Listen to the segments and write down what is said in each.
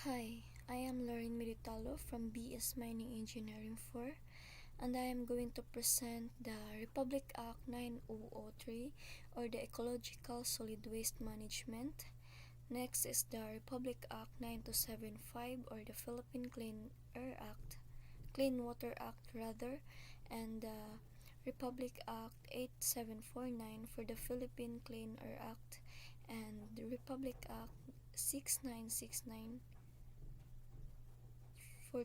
Hi, I am Lauren Meritalo from BS Mining Engineering 4, and I am going to present the Republic Act 9003, or the Ecological Solid Waste Management. Next is the Republic Act 9275, or the Philippine Clean Water Act rather, and the Republic Act 8749 for the Philippine Clean Air Act, and the Republic Act 6969 for,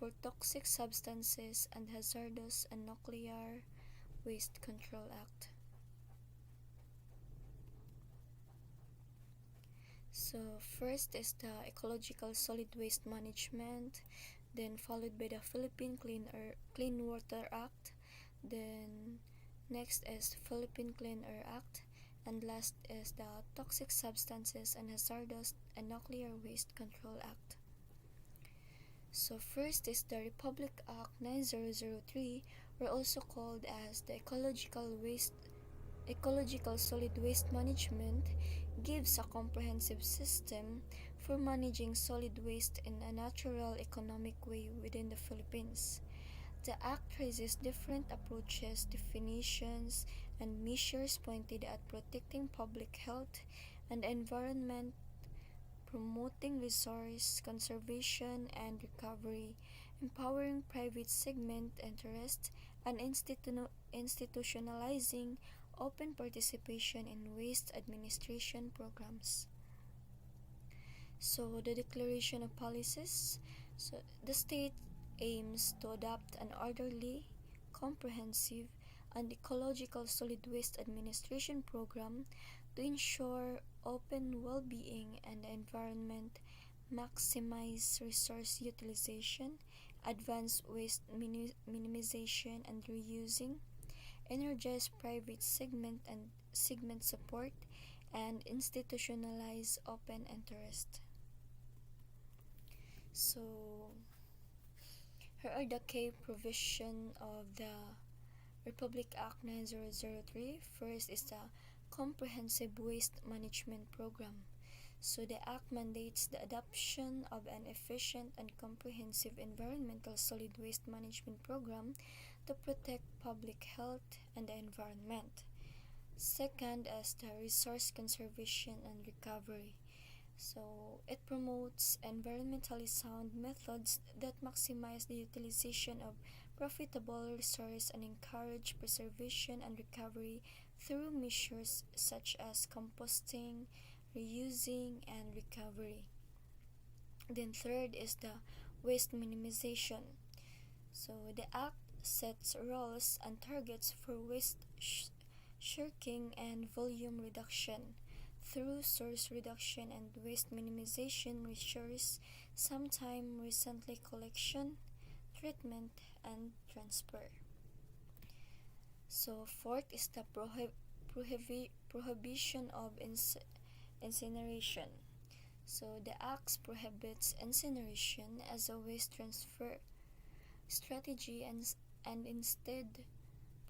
for toxic substances and hazardous and nuclear waste control act. So first is the ecological solid waste management, then followed by the Philippine Clean Water Act, then next is Philippine Clean Air Act, and last is the toxic substances and hazardous and nuclear waste control act. So first is the Republic Act 9003, or also called as the Ecological Solid Waste Management, gives a comprehensive system for managing solid waste in a natural economic way within the Philippines. The Act raises different approaches, definitions, and measures pointed at protecting public health and environment, promoting resource conservation and recovery, empowering private segment interest, and institutionalizing open participation in waste administration programs. So the declaration of policies. So the state aims to adopt an orderly, comprehensive, and ecological solid waste administration program to ensure open well-being and the environment, maximize resource utilization, advance waste minimization and reusing, energize private segment support, and institutionalize open interest. So here are the key provision of the Republic Act 9003. First is the Comprehensive Waste Management Program. So the Act mandates the adoption of an efficient and comprehensive environmental solid waste management program to protect public health and the environment. Second is the resource conservation and recovery. So it promotes environmentally sound methods that maximize the utilization of profitable resource and encourage preservation and recovery through measures such as composting, reusing, and recovery. Then third is the waste minimization. So the Act sets rules and targets for waste shirking and volume reduction through source reduction and waste minimization measures, sometime recently collection, treatment, and transfer. So fourth is the prohibition of incineration. So the Act prohibits incineration as a waste transfer strategy and instead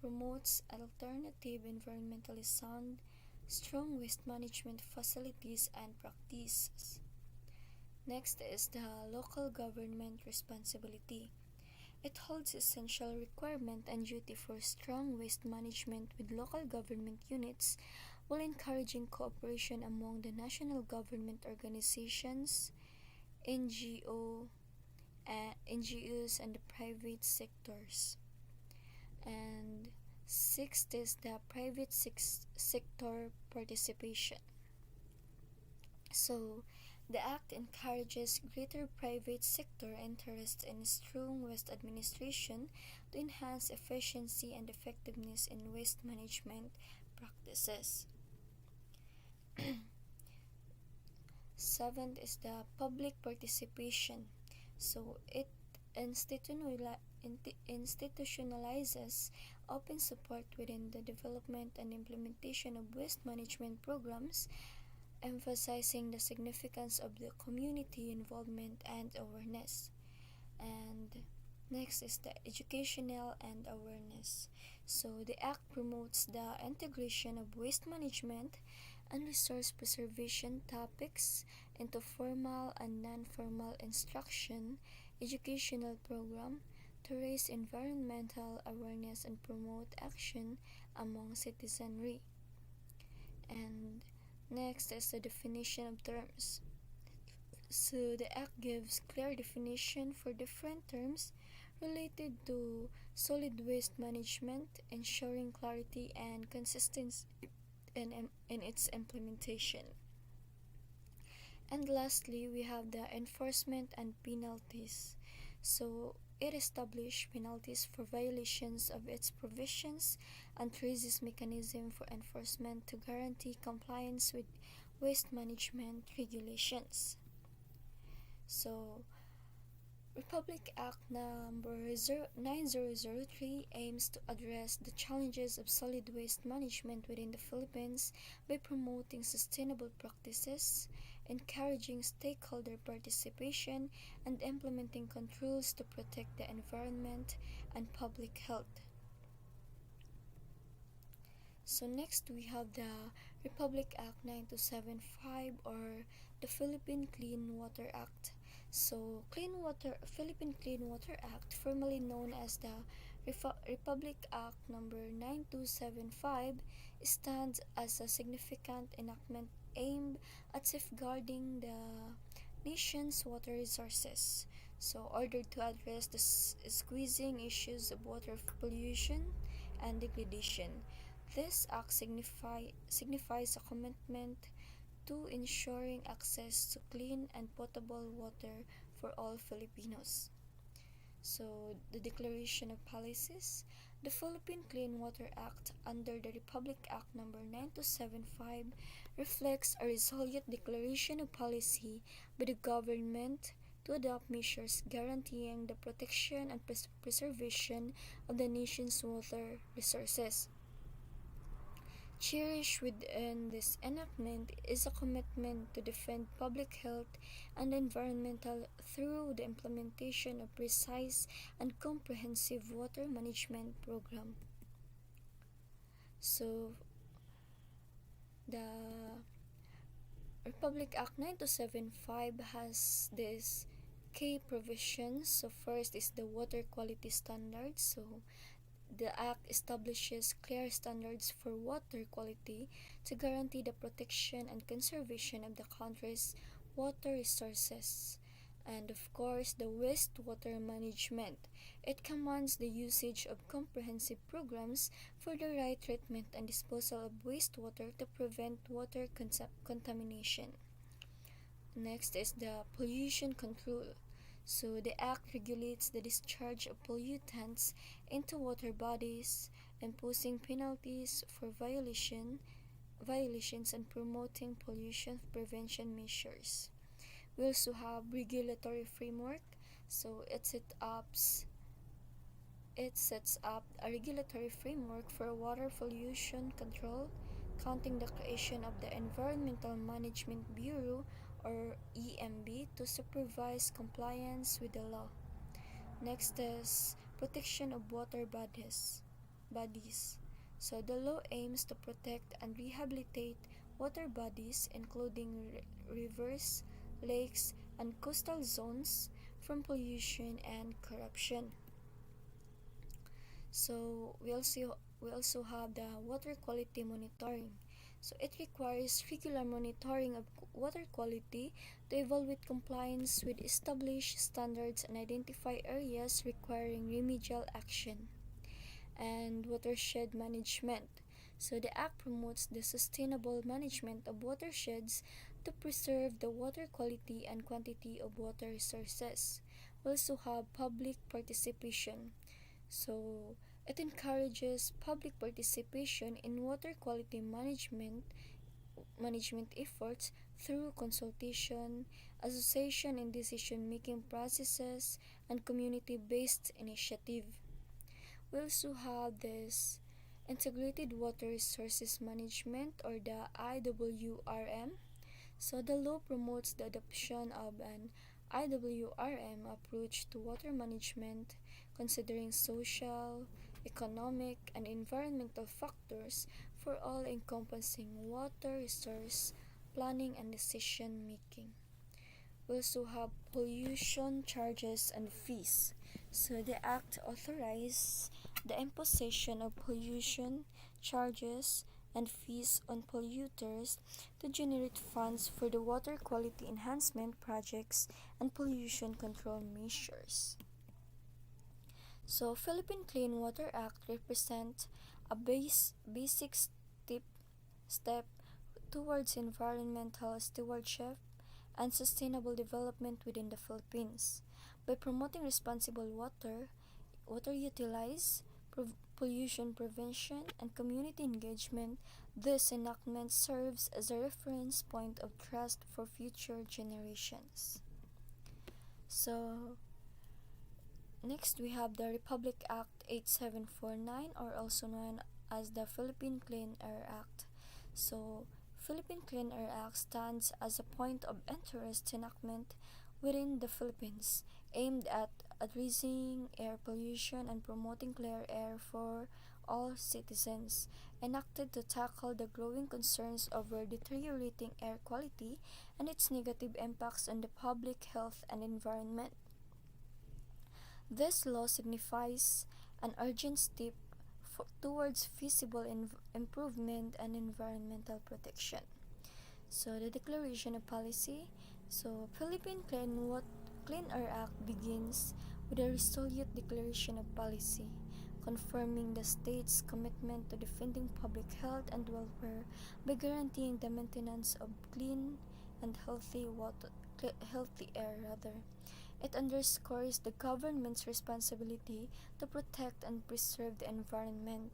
promotes alternative environmentally sound, strong waste management facilities and practices. Next is the local government responsibility. It holds essential requirement and duty for strong waste management with local government units while encouraging cooperation among the national government organizations, NGOs, and the private sectors. And sixth is the private sector participation. So, the Act encourages greater private sector interest in strong waste administration to enhance efficiency and effectiveness in waste management practices. Seventh is the public participation. So, it institutionalizes open support within the development and implementation of waste management programs, emphasizing the significance of the community involvement and awareness. And next is the educational and awareness. So the Act promotes the integration of waste management and resource preservation topics into formal and non-formal instruction, educational program to raise environmental awareness and promote action among citizenry. And next is the definition of terms. So the Act gives clear definition for different terms related to solid waste management, ensuring clarity and consistency in its implementation. And lastly, we have the enforcement and penalties. So it established penalties for violations of its provisions and traces mechanism for enforcement to guarantee compliance with waste management regulations. So Republic Act number 9003 aims to address the challenges of solid waste management within the Philippines by promoting sustainable practices, encouraging stakeholder participation, and implementing controls to protect the environment and public health. So next we have the Republic Act 9275, or the Philippine Clean Water Act. So Philippine Clean Water Act, formerly known as the Republic Act number 9275, stands as a significant enactment aimed at safeguarding the nation's water resources. So ordered to address the squeezing issues of water pollution and degradation. This act signifies a commitment to ensuring access to clean and potable water for all Filipinos. So, the Declaration of Policies. The Philippine Clean Water Act under the Republic Act number 9275 reflects a resolute declaration of policy by the government to adopt measures guaranteeing the protection and preservation of the nation's water resources. Cherished within this enactment is a commitment to defend public health and environmental through the implementation of precise and comprehensive water management program. So the Republic Act 9275 has this key provisions. So first is the water quality standards. So the Act establishes clear standards for water quality to guarantee the protection and conservation of the country's water resources. And of course, the wastewater management. It commands the usage of comprehensive programs for the right treatment and disposal of wastewater to prevent water contamination. Next is the pollution control. So the Act regulates the discharge of pollutants into water bodies, imposing penalties for violations and promoting pollution prevention measures. We also have regulatory framework. So it sets up a regulatory framework for water pollution control, counting the creation of the Environmental Management Bureau, or EMB, to supervise compliance with the law. Next is protection of water bodies. So the law aims to protect and rehabilitate water bodies, including rivers, lakes, and coastal zones, from pollution and corruption. So we also have the water quality monitoring. So it requires regular monitoring of water quality to evaluate compliance with established standards and identify areas requiring remedial action. And watershed management. So the Act promotes the sustainable management of watersheds to preserve the water quality and quantity of water resources. We also have public participation. So it encourages public participation in water quality management efforts through consultation, association and decision-making processes, and community-based initiative. We also have this Integrated Water Resources Management, or the IWRM. So the law promotes the adoption of an IWRM approach to water management, considering social, economic, and environmental factors for all-encompassing water resource planning and decision making. We also have pollution charges and fees. So the act authorizes the imposition of pollution charges and fees on polluters to generate funds for the water quality enhancement projects and pollution control measures. So Philippine Clean Water Act represents a basic step towards environmental stewardship and sustainable development within the Philippines. By promoting responsible water utilize, pollution prevention, and community engagement, this enactment serves as a reference point of trust for future generations. So, next we have the Republic Act 8749, or also known as the Philippine Clean Air Act. So, Philippine Clean Air Act stands as a point of interest enactment within the Philippines, aimed at addressing air pollution and promoting clear air for all citizens, enacted to tackle the growing concerns over deteriorating air quality and its negative impacts on the public health and environment. This law signifies an urgent step towards feasible improvement and environmental protection. So the declaration of policy. So Philippine Clean Air Act begins with a resolute declaration of policy, confirming the state's commitment to defending public health and welfare by guaranteeing the maintenance of clean and healthy air rather. It underscores the government's responsibility to protect and preserve the environment,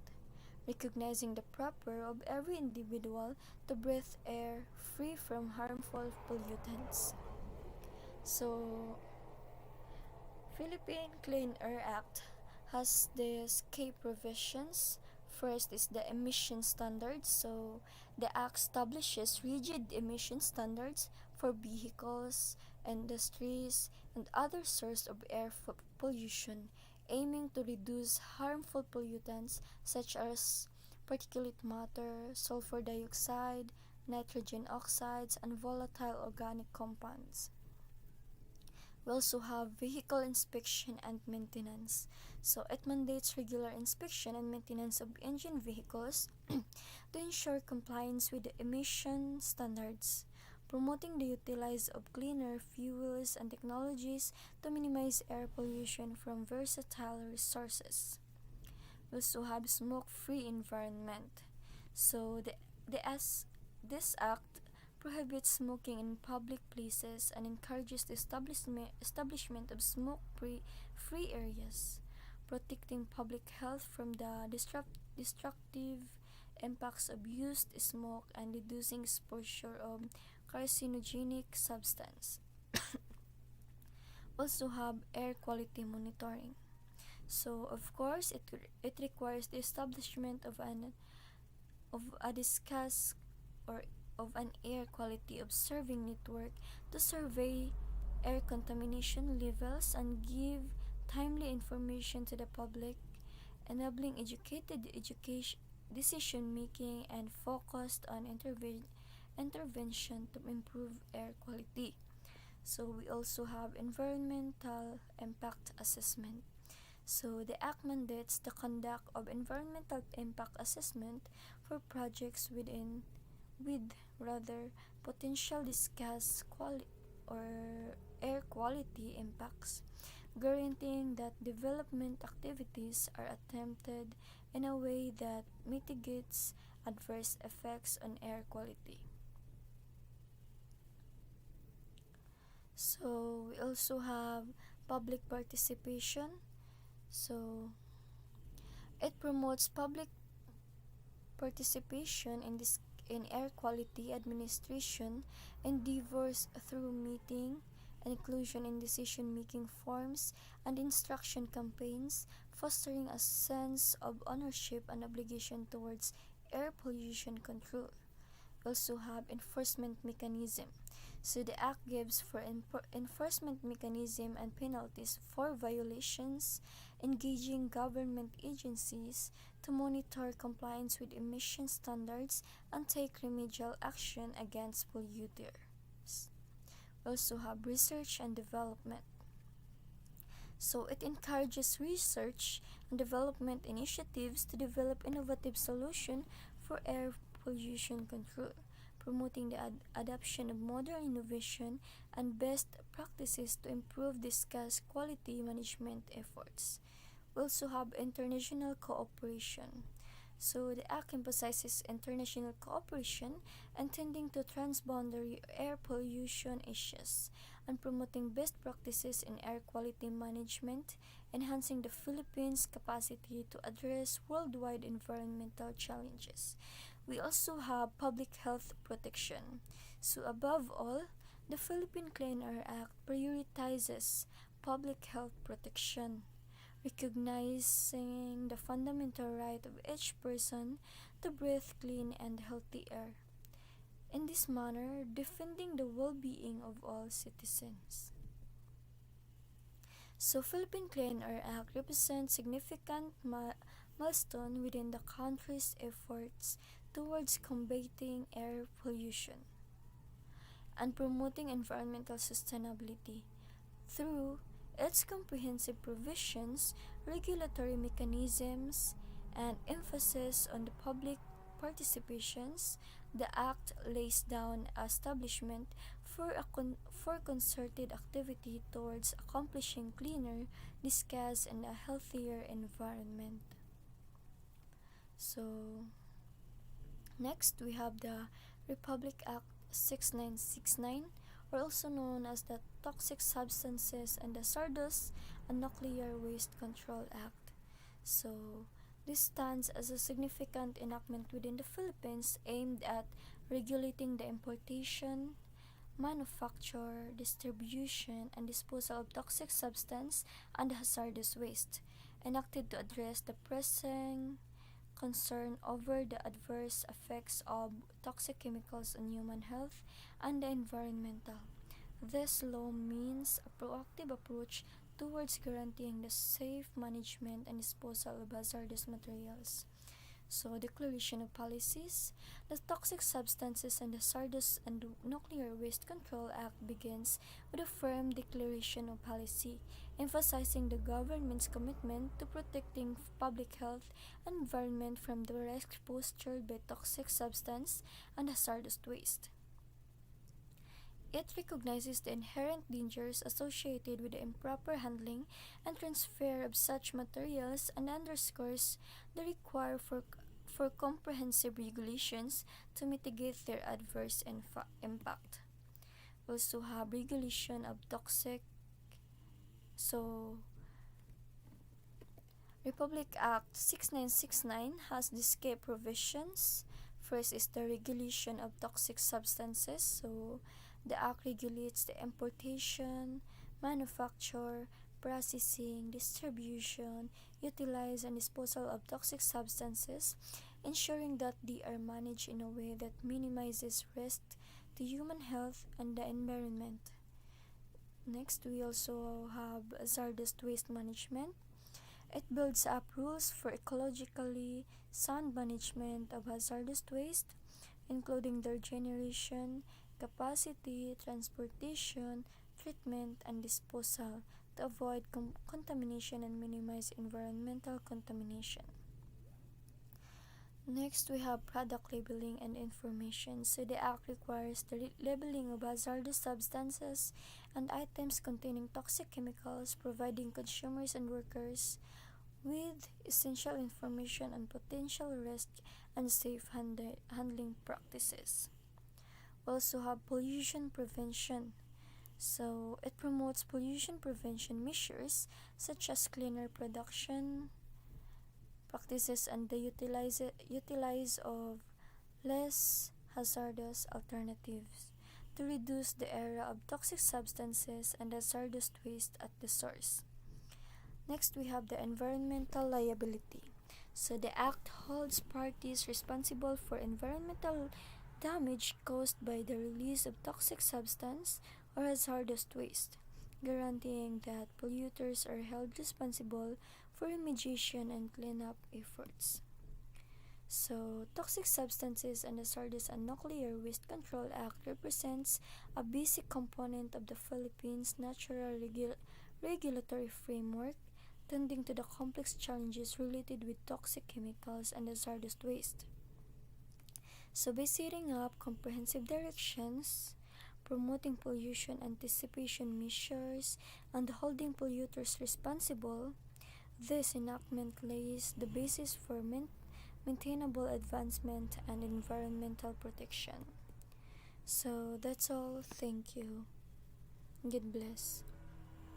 recognizing the proper of every individual to breathe air free from harmful pollutants. So, Philippine Clean Air Act has these key provisions. First is the emission standards. So, the act establishes rigid emission standards for vehicles, industries, and other sources of air pollution, aiming to reduce harmful pollutants such as particulate matter, sulfur dioxide, nitrogen oxides, and volatile organic compounds. We also have vehicle inspection and maintenance. So it mandates regular inspection and maintenance of engine vehicles to ensure compliance with the emission standards, promoting the use of cleaner fuels and technologies to minimize air pollution from versatile resources. We also have smoke-free environment. So this act prohibits smoking in public places and encourages the establishment of smoke-free areas, protecting public health from the destructive impacts of used smoke and reducing exposure of carcinogenic substance. Also have air quality monitoring. So of course it requires the establishment of a discuss or of an air quality observing network to survey air contamination levels and give timely information to the public, enabling educated decision making and focused on intervention to improve air quality. So we also have environmental impact assessment. So the act mandates the conduct of environmental impact assessment for projects with rather potential discuss or air quality impacts, guaranteeing that development activities are attempted in a way that mitigates adverse effects on air quality. So we also have public participation. So it promotes public participation in air quality administration endeavors through meeting, inclusion in decision-making forums, and instruction campaigns, fostering a sense of ownership and obligation towards air pollution control. We also have enforcement mechanism. So the Act gives for enforcement mechanism and penalties for violations, engaging government agencies to monitor compliance with emission standards and take remedial action against polluters. We also have research and development. So it encourages research and development initiatives to develop innovative solutions for air pollution control, promoting the adoption of modern innovation and best practices to improve these gas quality management efforts. We also have international cooperation. So the Act emphasizes international cooperation intending to transboundary air pollution issues and promoting best practices in air quality management, enhancing the Philippines' capacity to address worldwide environmental challenges. We also have public health protection. So above all, the Philippine Clean Air Act prioritizes public health protection, recognizing the fundamental right of each person to breathe clean and healthy air. In this manner, defending the well-being of all citizens. So, Philippine Clean Air Act represents significant milestone within the country's efforts towards combating air pollution and promoting environmental sustainability through its comprehensive provisions, regulatory mechanisms, and emphasis on the public participations. The Act lays down establishment for concerted activity towards accomplishing cleaner, discuss, and a healthier environment. So, next we have the Republic Act 6969, or also known as the Toxic Substances and Hazardous and Nuclear Waste Control Act. So, this stands as a significant enactment within the Philippines aimed at regulating the importation, manufacture, distribution, and disposal of toxic substance and hazardous waste, enacted to address the pressing concern over the adverse effects of toxic chemicals on human health and the environmental. This law means a proactive approach towards guaranteeing the safe management and disposal of hazardous materials. So, declaration of policies. The Toxic Substances and Hazardous and Nuclear Waste Control Act begins with a firm declaration of policy, emphasizing the government's commitment to protecting public health and environment from direct exposure by toxic substance and hazardous waste. It recognizes the inherent dangers associated with the improper handling and transfer of such materials and underscores the require for comprehensive regulations to mitigate their adverse impact. We also have regulation of toxic. So, Republic Act 6969 has these key provisions. First is the regulation of toxic substances. So, the Act regulates the importation, manufacture, processing, distribution, utilize, and disposal of toxic substances, ensuring that they are managed in a way that minimizes risk to human health and the environment. Next, we also have hazardous waste management. It builds up rules for ecologically sound management of hazardous waste, including their generation, capacity, transportation, treatment, and disposal to avoid contamination and minimize environmental contamination. Next, we have product labeling and information. So the Act requires the labeling of hazardous substances and items containing toxic chemicals, providing consumers and workers with essential information on potential risk and safe handling practices. We also have pollution prevention. So it promotes pollution prevention measures such as cleaner production practices and the utilize of less hazardous alternatives to reduce the area of toxic substances and hazardous waste at the source. Next, we have the environmental liability. So the Act holds parties responsible for environmental damage caused by the release of toxic substance or hazardous waste, guaranteeing that polluters are held responsible for remediation and cleanup efforts. So, Toxic Substances and Hazardous and Nuclear Waste Control Act represents a basic component of the Philippines' natural regulatory framework, tending to the complex challenges related with toxic chemicals and hazardous waste. So, by setting up comprehensive directions, promoting pollution anticipation measures, and holding polluters responsible, this enactment lays the basis for maintainable advancement and environmental protection. So that's all. Thank you. God bless.